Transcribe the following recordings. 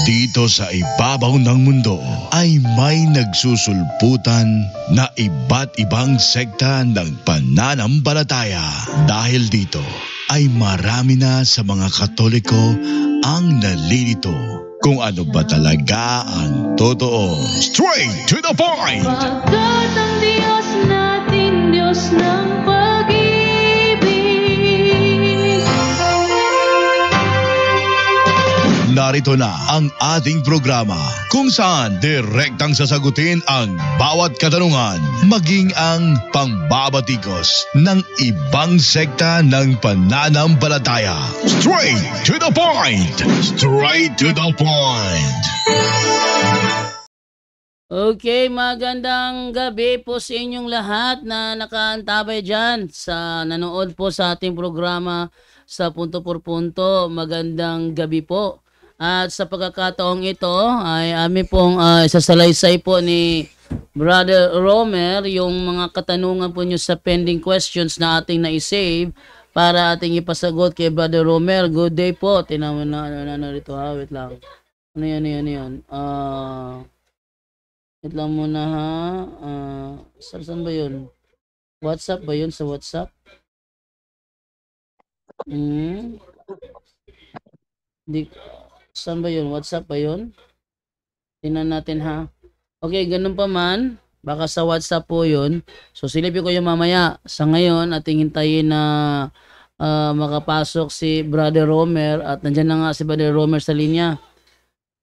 Dito sa ibabaw ng mundo ay may nagsusulputan na iba't ibang sekta ng pananampalataya. Dahil dito ay marami na sa mga Katoliko ang nalilito kung ano ba talaga ang totoo. Straight to the point! Pagkat ang Diyos natin, Diyos ng pag-ibig. Narito na ang ating programa kung saan direktang sasagutin ang bawat katanungan, maging ang pangbabatikos ng ibang sekta ng pananampalataya. Straight to the point! Straight to the point! Okay, magandang gabi po sa inyong lahat na nakaantabay dyan sa nanood po sa ating programa sa Punto por Punto. Magandang gabi po. At sa pagkakataong ito ay amin pong isasalaysay po ni Brother Romer yung mga katanungan po nyo sa pending questions na ating na-save para ating ipasagot kay Brother Romer. Good day po. Tinaman na rito ha. Wait lang. Ano yan? Wait lang muna ha. Saan ba yun? WhatsApp ba yun? Sa WhatsApp? Saan ba yun? WhatsApp ba yun? Tingnan natin ha. Okay, ganun pa man. Baka sa WhatsApp po yun. So silipin ko yung mamaya. Sa ngayon, ating hintayin na makapasok si Brother Romer. At nandyan na nga si Brother Romer sa linya.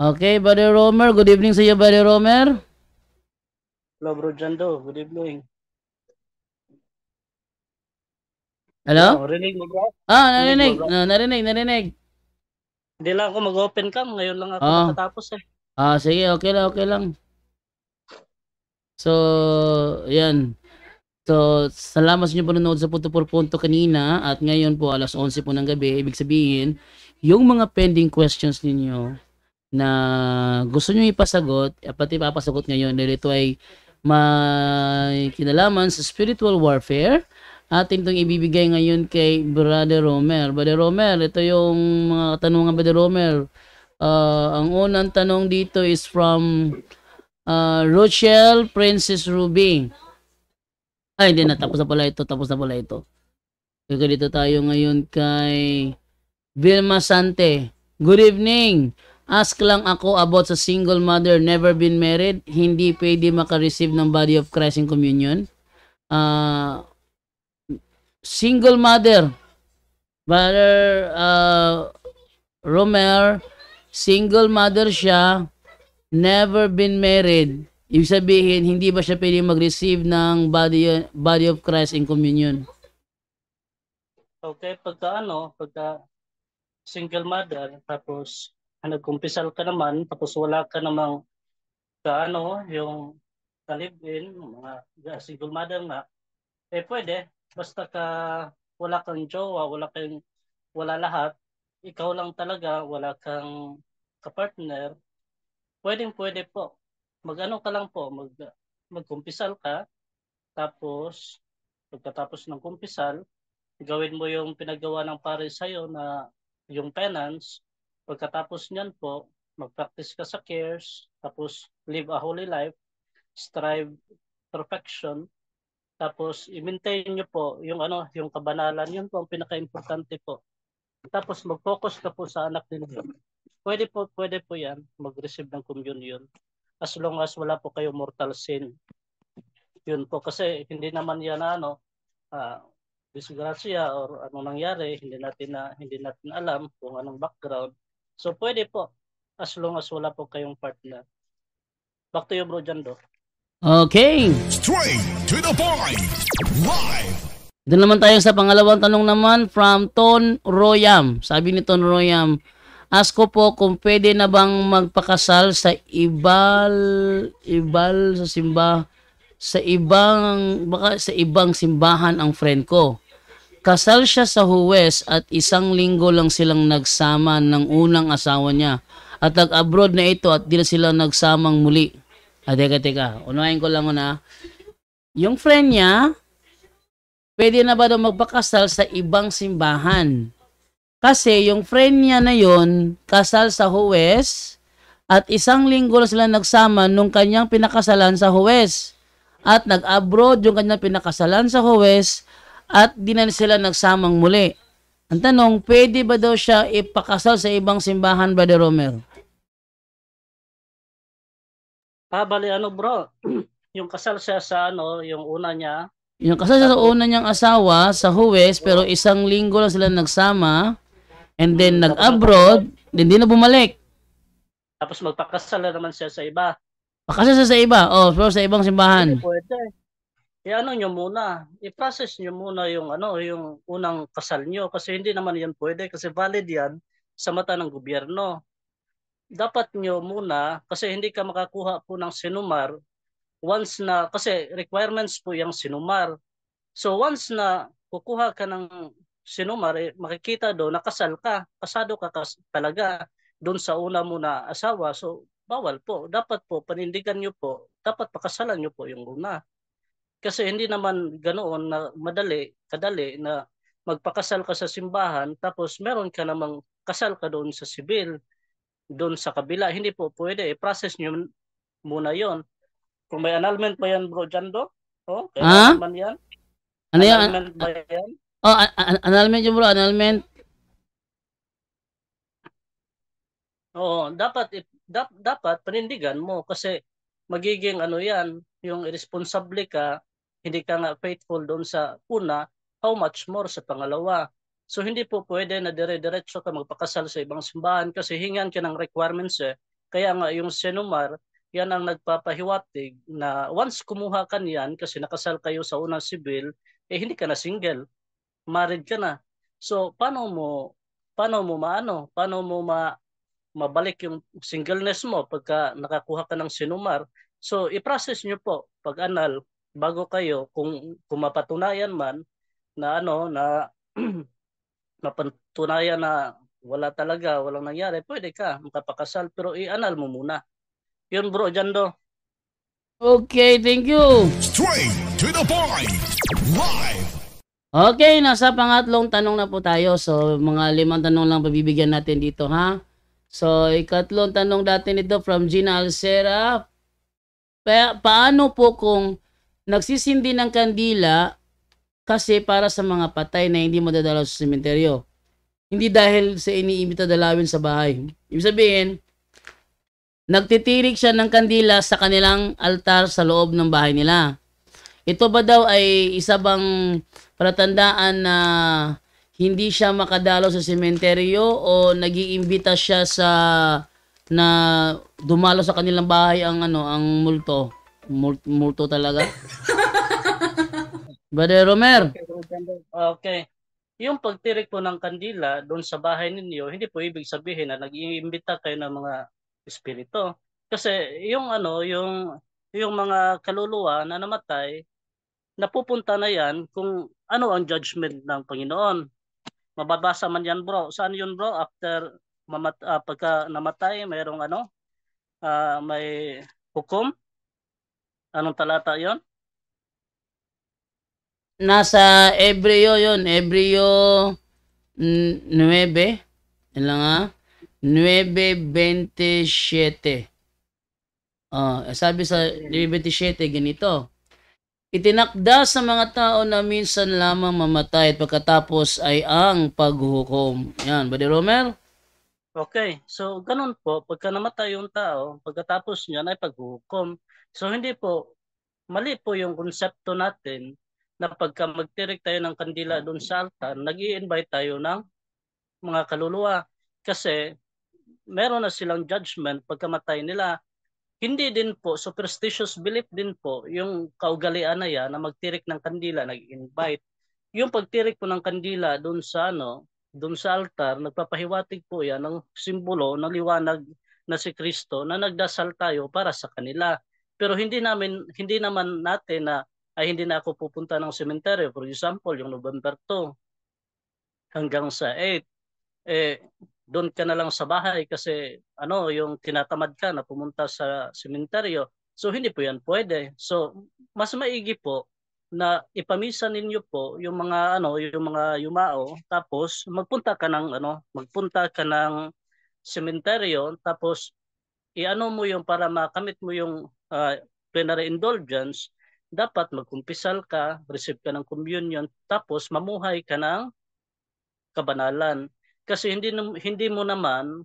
Okay, Brother Romer. Good evening sa iyo, Brother Romer. Hello, Bro Jando. Good evening. Hello? Rinig mo, bro? Narinig. Narinig. Hindi lang ako mag-open cam. Ngayon lang ako natatapos eh. Sige. Okay lang. So, yan. So, salamat sa inyo po nanood sa Punto por Punto kanina. At ngayon po, alas 11 po ng gabi. Ibig sabihin, yung mga pending questions ninyo na gusto nyo ipasagot, pati papasagot ngayon dahil ito ay may kinalaman sa spiritual warfare. Atin itong ibibigay ngayon kay Brother Romer. Brother Romer, ito yung mga katanungan, Brother Romer. Ang unang tanong dito is from Rochelle Princess Ruby. Ay, hindi na. Tapos na pala ito. Kaya dito tayo ngayon kay Vilma Sante. Good evening. Ask lang ako about sa single mother, never been married, hindi pwede makareceive ng body of Christ in communion. Single mother, Brother Romer, single mother siya, never been married. Ibig sabihin, hindi ba siya pwede mag-receive ng body of Christ in communion? Okay, pagka single mother, tapos nagkumpisal ka naman, tapos wala ka namang yung live-in, mga single mother nga, pwede. Basta wala kang jowa, wala lahat, ikaw lang talaga, wala kang kapartner, pwede po. Ka lang po, magkumpisal ka, tapos pagkatapos ng kumpisal, gawin mo yung pinagawa ng pare sa'yo na yung penance. Pagkatapos niyan po, mag-practice ka sa cares, tapos live a holy life, strive perfection. Tapos i-maintain niyo po yung yung kabanalan, yun po ang pinaka-importante po. Tapos mag-focus ka po sa anak ninyo. Pwede po 'yan, mag-receive ng communion. As long as wala po kayo mortal sin. Yun po kasi hindi naman yan disgrasya or anong nangyari, hindi natin alam kung anong background. So pwede po as long as wala po kayong partner. Back to you, Bro Jando. Okay. Straight to the point. Live. Doon naman tayo sa pangalawang tanong naman from Ton Royam. Sabi ni Ton Royam, ask ko po kung pwede na bang magpakasal sa ibang simbahan ang friend ko. Kasal siya sa Huwes at 1 linggo lang silang nagsama ng unang asawa niya. At nag-abroad na ito at di na sila nagsamang muli. Teka. Unahin ko lang na. Yung friend niya, pwede na ba daw magpakasal sa ibang simbahan? Kasi yung friend niya na yon kasal sa Huwes at 1 linggo na sila nagsama nung kanyang pinakasalan sa Huwes. At nag-abroad yung kanyang pinakasalan sa Huwes at di na sila nagsamang muli. Ang tanong, pwede ba daw siya ipakasal sa ibang simbahan, Brother Romer? Bali ano bro, yung kasal siya sa ano, yung una niya, Yung kasal siya sa una niyang asawa sa Huwes, pero 1 linggo lang sila nagsama, and then nag-abroad, then di na bumalik. tapos magpakasal na naman siya sa iba. Pakasal siya sa iba, pero sa ibang simbahan. Hindi pwede. Ano nyo muna, i-process nyo muna yung ano, yung unang kasal nyo kasi hindi naman yan pwede kasi valid yan sa mata ng gobyerno. Dapat nyo muna kasi hindi ka makakuha po ng sinumar once na kasi requirements po yung sinumar. So once na kukuha ka ng sinumar, makikita doon nakasal ka, kasado ka talaga doon sa una mo na asawa. So bawal po. Dapat po panindigan nyo po, dapat pakasalan nyo po yung una. Kasi hindi naman ganoon na kadali na magpakasal ka sa simbahan tapos meron ka namang kasal ka doon sa sibil, doon sa kabila. Hindi po pwede. I-process nyo muna yon. Kung may annulment ba yan bro Jando? Kailangan man yan? Ano yan? Annulment ba yan? Annulment yun bro, annulment. Oo, dapat panindigan mo kasi magiging ano yan, yung irresponsible ka, hindi ka nga faithful doon sa una, how much more sa pangalawa. So hindi po pwede na dire-diretso ka magpakasal sa ibang simbahan kasi hingan ka ng requirements eh. Kaya nga yung sinumar, yan ang nagpapahiwatig na once kumuha ka niyan kasi nakasal kayo sa unang sibil, hindi ka na single, married ka na. So paano mo mabalik yung singleness mo pagka nakakuha ka ng sinumar. So, i-process nyo po pag-anal bago kayo kung mapatunayan man na mapatunayan na walang nangyari, pwede ka makapakasal pero i-anal mo muna. Yun bro, Jando. Okay, thank you. Straight to the point. Live. Okay, nasa pangatlong tanong na po tayo. So, mga 5 tanong lang pabibigyan natin dito, ha? So, ikatlong tanong natin ito from Gina Alcera. Paano po kung nagsisindi ng kandila kasi para sa mga patay na hindi madadalaw sa sementeryo? Hindi dahil sa iniimbita dalawin sa bahay. Ibig sabihin, nagtitirik siya ng kandila sa kanilang altar sa loob ng bahay nila. Ito ba daw ay isa bang palatandaan na hindi siya makadalo sa sementeryo o nag-iimbita siya sa na dumalo sa kanilang bahay ang multo? Multo talaga. Brother Romer. Okay. Yung pagtirik po ng kandila doon sa bahay ninyo, hindi po ibig sabihin na nag-iimbita kayo ng mga espiritu. Kasi yung mga kaluluwa na namatay, napupunta na yan kung ano ang judgment ng Panginoon. Mababasa man yan bro. Saan yun bro? After pagka namatay, mayroong may hukom? Anong talata yon? Nasa Hebreo yun. Hebreo 9. Yan lang ha. 9:27. Sabi sa 9:27 ganito. Itinakda sa mga tao na minsan lamang mamatay at pagkatapos ay ang paghuhukom. Yan, Brother Romer? Okay, so ganun po, pagka namatay yung tao, pagkatapos niyan ay paghuhukom. So hindi po, mali po yung konsepto natin na pagka magtirik tayo ng kandila doon sa altar, nag-i-invite tayo ng mga kaluluwa. Kasi meron na silang judgment pagkamatay nila. Hindi din po, superstitious belief din po, yung kaugalian na yan na magtirik ng kandila, nag-invite. Yung pagtirik po ng kandila doon sa altar, nagpapahiwatig po yan ng simbolo ng liwanag na si Kristo na nagdasal tayo para sa kanila. Pero hindi naman natin na hindi na ako pupunta ng sementeryo. For example, yung November 2 hanggang sa 8, doon ka na lang sa bahay kasi yung tinatamad ka na pumunta sa sementeryo. So hindi po yan pwede. So mas maigi po na ipamisa ninyo po yung mga yumao tapos magpunta ka ng sementeryo tapos iano mo yung para makamit mo yung plenary indulgence, dapat magkumpisal ka, receive ka ng communion, tapos mamuhay ka ng kabanalan. Kasi hindi mo naman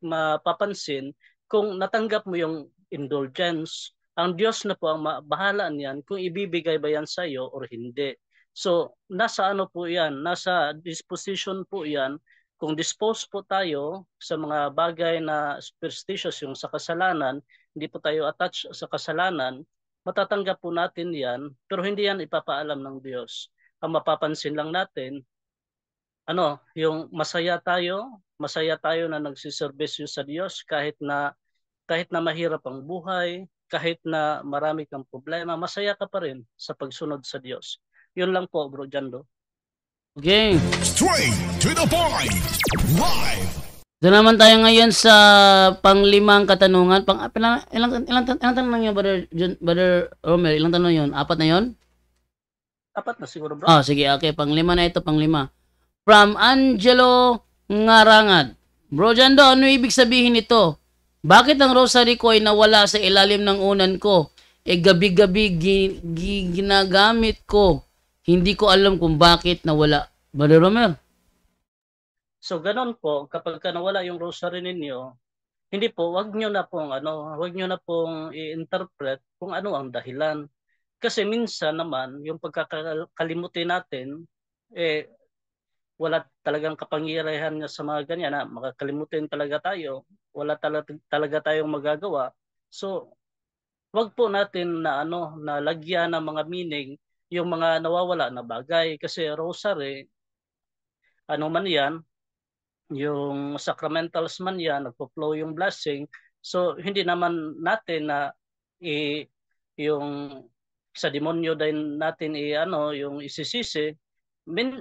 mapapansin kung natanggap mo yung indulgence. Ang Diyos na po ang bahala niyan kung ibibigay ba yan sa iyo or hindi. So, nasa ano po yan? Nasa disposition po yan. Kung disposed po tayo sa mga bagay na superstitious, yung sa kasalanan, hindi po tayo attached sa kasalanan, matatanggap po natin yan, pero hindi yan ipapaalam ng Diyos. Ang mapapansin lang natin, yung masaya tayo na nagsiservisyo sa Diyos kahit na mahirap ang buhay, kahit na marami kang problema, masaya ka pa rin sa pagsunod sa Diyos. Yun lang po, Bro Jando. Okay. Straight to the point. Live. Doon naman tayo ngayon sa panglimang katanungan. Ilang tanong yun, Brother Romer? Ilang tanong yun? 4 na yun? Apat na siguro, Bro. Sige. Okay, panglima na ito, panglima. From Angelo Ngarangad. Bro Jando, ano ibig sabihin nito? Bakit ang rosary ko ay nawala sa ilalim ng unan ko? Gabi-gabi ginagamit ko. Hindi ko alam kung bakit nawala. Brother Romer? So ganun po, kapag nawala yung rosary ninyo, hindi po, wag nyo na pong i-interpret kung ano ang dahilan. Kasi minsan naman, yung pagkakalimutin natin, wala talagang kapangyarihan sa mga ganyan na makakalimutin talaga tayo, wala talaga tayong magagawa. So, wag po natin na lagyan ng mga meaning yung mga nawawala na bagay kasi rosary, ano man yan, yung sacramentals man yan, nagpo-flow yung blessing. So, hindi naman natin na yung sa demonyo din natin yung isisisi.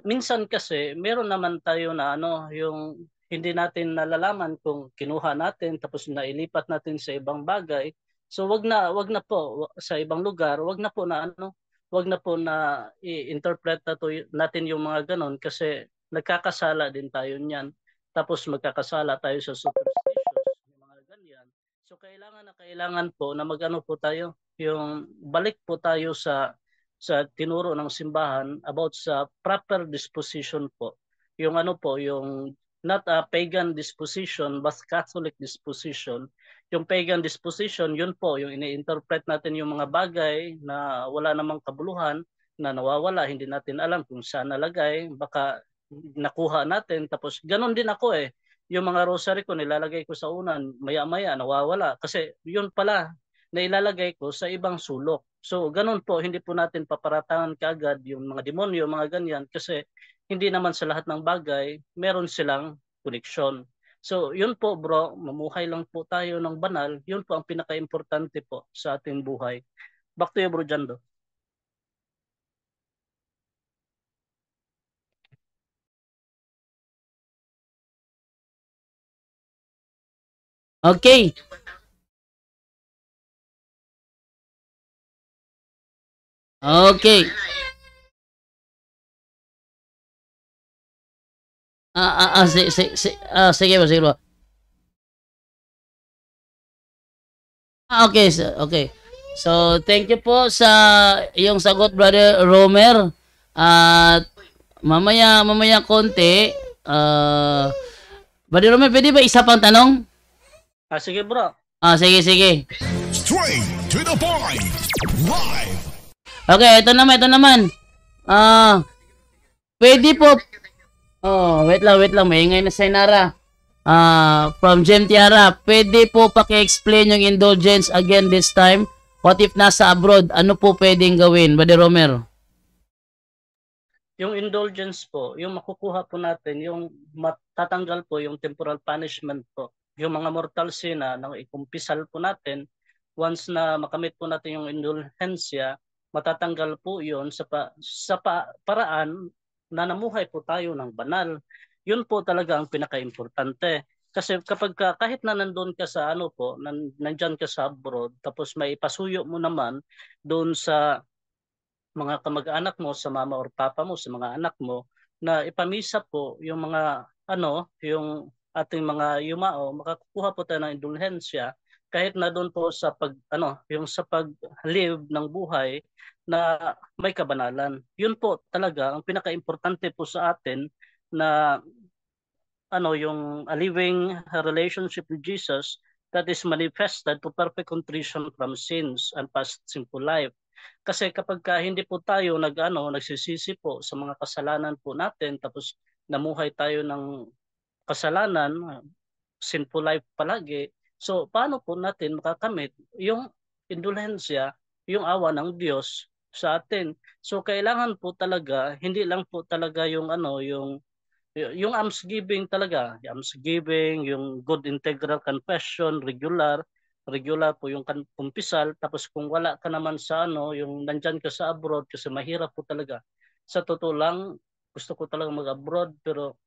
Minsan kasi meron naman tayo na yung hindi natin nalalaman kung kinuha natin tapos nailipat natin sa ibang bagay. So wag na po sa ibang lugar, wag na po na i-interpret natin yung mga ganon kasi nagkakasala din tayo niyan. Tapos magkakasala tayo sa superstitious, yung mga ganyan. So kailangan po na magano po tayo, yung balik po tayo sa tinuro ng simbahan about sa proper disposition po. Yung yung not a pagan disposition but Catholic disposition. Yung pagan disposition, yun po, yung ini-interpret natin yung mga bagay na wala namang kabuluhan, na nawawala, hindi natin alam kung saan nalagay, baka nakuha natin, tapos ganun din ako yung mga rosary ko nilalagay ko sa unan, maya-maya nawawala kasi yun pala na ilalagay ko sa ibang sulok. So ganun po, hindi po natin paparatangan kaagad yung mga demonyo, mga ganyan kasi hindi naman sa lahat ng bagay meron silang koneksyon. So yun po bro, mamuhay lang po tayo ng banal, yun po ang pinaka-importante po sa ating buhay. Back to you bro Jando. Okay. Okay. Sige ba, sige ba. Okay, okay. So, thank you po sa iyong sagot, Brother Romer. At mamaya konti, Brother Romer, pwede ba isa pang tanong? Sige bro. Sige. Straight to the point. Live. Okay, ito naman. Pwede po. Wait lang. Maingay na si Nara. From Jem Tiara, pwede po paki-explain yung indulgence again this time? What if nasa abroad? Ano po pwedeng gawin, Brother Romer? Yung indulgence po, yung makukuha po natin, yung matatanggal po yung temporal punishment po. Yung mga mortal sin na ikumpisal po natin, once na makamit po natin yung indulhensya, matatanggal po yun sa paraan na namuhay po tayo ng banal. Yun po talaga ang pinaka-importante. Kasi kahit na nandun ka sa nandyan ka sa abroad, tapos may pasuyo mo naman doon sa mga kamag-anak mo, sa mama or papa mo, sa mga anak mo, na ipamisa po yung mga yung ating mga yumao, makakuha po tayo ng indulhensya. kahit na doon po sa yung sa pag-live ng buhay na may kabanalan. Yun po talaga ang pinaka-importante po sa atin na yung a living relationship with Jesus that is manifested to perfect contrition from sins and past sinful life. Kasi kapag hindi po tayo nagsisisi po sa mga kasalanan po natin, tapos namuhay tayo ng kasalanan, sinful life palagi, so paano po natin makakamit yung indulhensya, yung awa ng Diyos sa atin? So kailangan po talaga, hindi lang po talaga yung almsgiving talaga, yung almsgiving, yung good integral confession, regular po yung kumpisal. Tapos kung wala ka naman sa yung nandyan ka sa abroad, kasi mahirap po talaga. Sa totoo lang, gusto ko talaga mag-abroad, pero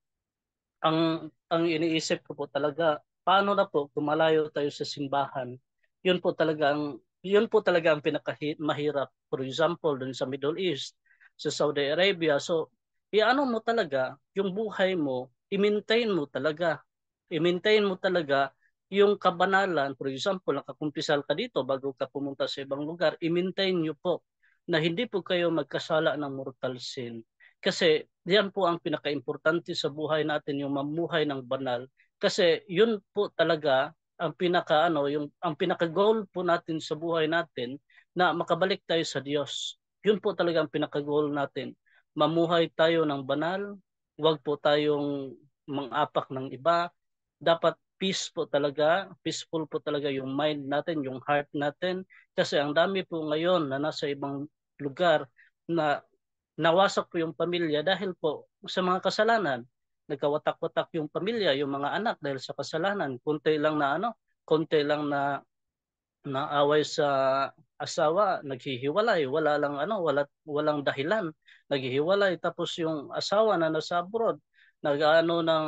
ang iniisip ko po talaga, paano na po kumalayo tayo sa simbahan? Yun po talaga ang pinaka-mahirap. For example, dun sa Middle East, sa Saudi Arabia. So, iano mo talaga yung buhay mo, i-maintain mo talaga. I-maintain mo talaga yung kabanalan. For example, nakakumpisal ka dito bago ka pumunta sa ibang lugar, i-maintain nyo po na hindi po kayo magkasala ng mortal sin. Kasi diyan po ang pinaka-importante sa buhay natin, yung mamuhay ng banal. Kasi yun po talaga ang ang pinaka-goal po natin sa buhay natin, na makabalik tayo sa Diyos. Yun po talaga ang pinaka-goal natin. Mamuhay tayo ng banal, huwag po tayong mang-apak ng iba. Dapat peaceful po talaga yung mind natin, yung heart natin. Kasi ang dami po ngayon na nasa ibang lugar na nawasak po yung pamilya dahil po sa mga kasalanan. Nagkawatak-watak yung pamilya, yung mga anak dahil sa kasalanan. Konti lang na naaway sa asawa, naghihiwalay, walang dahilan, naghihiwalay. Tapos yung asawa na nasa abroad, nag-ano ng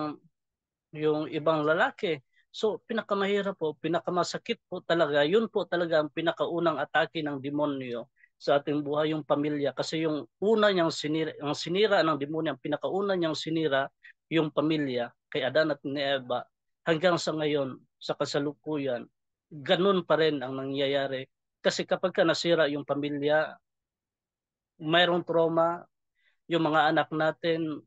yung ibang lalaki. So pinakamahirap po, pinakamasakit po talaga, yun po talaga ang pinakaunang atake ng demonyo sa ating buhay, yung pamilya. Kasi yung una niyang sinira, ang sinira ng demonyo, ang pinakauna niyang sinira, yung pamilya, kay Adan at ni Eva. Hanggang sa ngayon, sa kasalukuyan, ganun pa rin ang nangyayari. Kasi kapag ka nasira yung pamilya, mayroong trauma, yung mga anak natin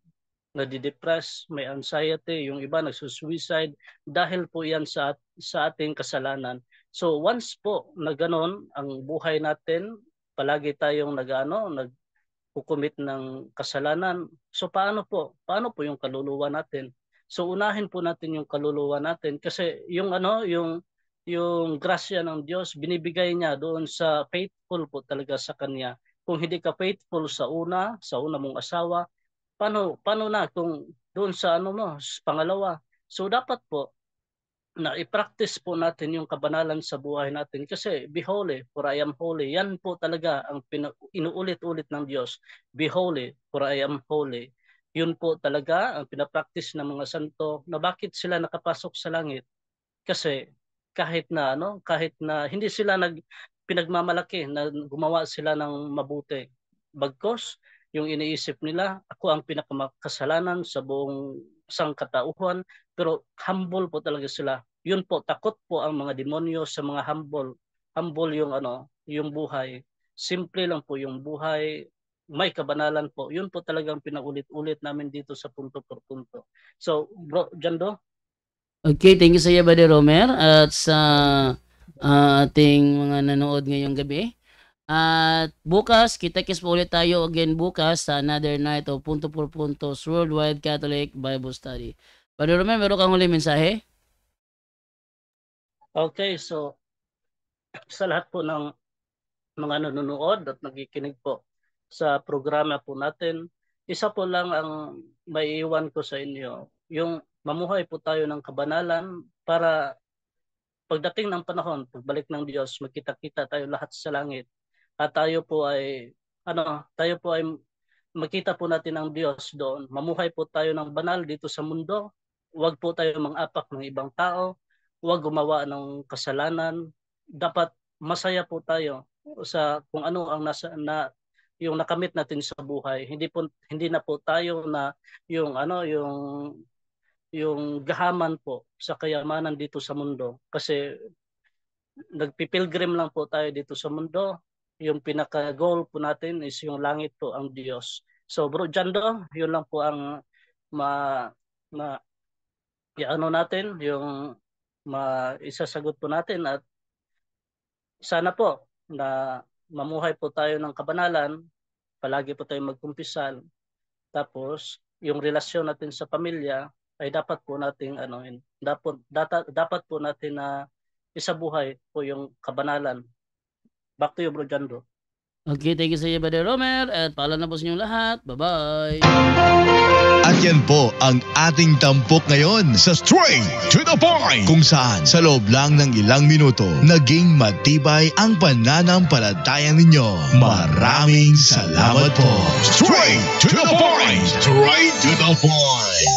nadidepress, may anxiety, yung iba nagsusuicide dahil po yan sa ating kasalanan. So once po na ganon ang buhay natin, palagi tayong nagkukumit ng kasalanan. So paano po yung kaluluwa natin? So unahin po natin yung kaluluwa natin, kasi yung grasya ng Diyos binibigay niya doon sa faithful po talaga sa kanya. Kung hindi ka faithful sa una mong asawa, paano na kung doon sa pangalawa? So dapat po na i-practice po natin yung kabanalan sa buhay natin, kasi be holy for I am holy. Yan po talaga ang inuulit-ulit ng Diyos. Be holy for I am holy. Yun po talaga ang pinapractice ng mga santo, na bakit sila nakapasok sa langit. Kasi kahit na hindi sila pinagmamalaki na gumawa sila ng mabuti. Bagkos yung iniisip nila, ako ang pinakamakasalanan sa buong sangkatauhan, pero humble po talaga sila. Yun po, takot po ang mga demonyo sa mga humble. Humble yung buhay. Simple lang po yung buhay, may kabanalan po. Yun po talagang pinaulit-ulit namin dito sa punto por punto. So, bro, Jando? Okay, thank you sa iyo, Brother Romer, at sa ating mga nanood ngayong gabi. At bukas, kita-kits po ulit tayo again bukas sa another night of Punto por Puntos Worldwide Catholic Bible Study. Brother Romer, meron kang huli mensahe? Okay, so sa lahat po ng mga nanonood at nakikinig po sa programa po natin, isa po lang ang maiiwan ko sa inyo, yung mamuhay po tayo ng kabanalan para pagdating ng panahon, pagbalik ng Diyos, magkita-kita tayo lahat sa langit, at tayo po ay makita po natin ang Diyos doon. Mamuhay po tayo ng banal dito sa mundo. Huwag po tayo mang-apak ng ibang tao. Huwag gumawa ng kasalanan. Dapat masaya po tayo sa kung ano ang yung nakamit natin sa buhay. Hindi na po tayo na yung gahaman po sa kayamanan dito sa mundo. Kasi nagpipilgrim lang po tayo dito sa mundo. Yung pinaka-goal po natin is yung langit po ang Diyos. So Bro Jando, yun lang po ang ano natin, yung isasagot po natin at sana po na mamuhay po tayo ng kabanalan, palagi po tayo magkumpisal. Tapos yung relasyon natin sa pamilya ay dapat po nating dapat po natin na isabuhay po yung kabanalan. Back to you, Bro Jando. Okay, thank you sa iyo, Brother Romer. At paalam na po sa inyong lahat. Bye-bye. At yan po ang ating tampok ngayon sa Straight to the Point, kung saan sa loob lang ng ilang minuto naging matibay ang pananampalataya ninyo. Maraming salamat po. Straight to the Point! Straight to the Point!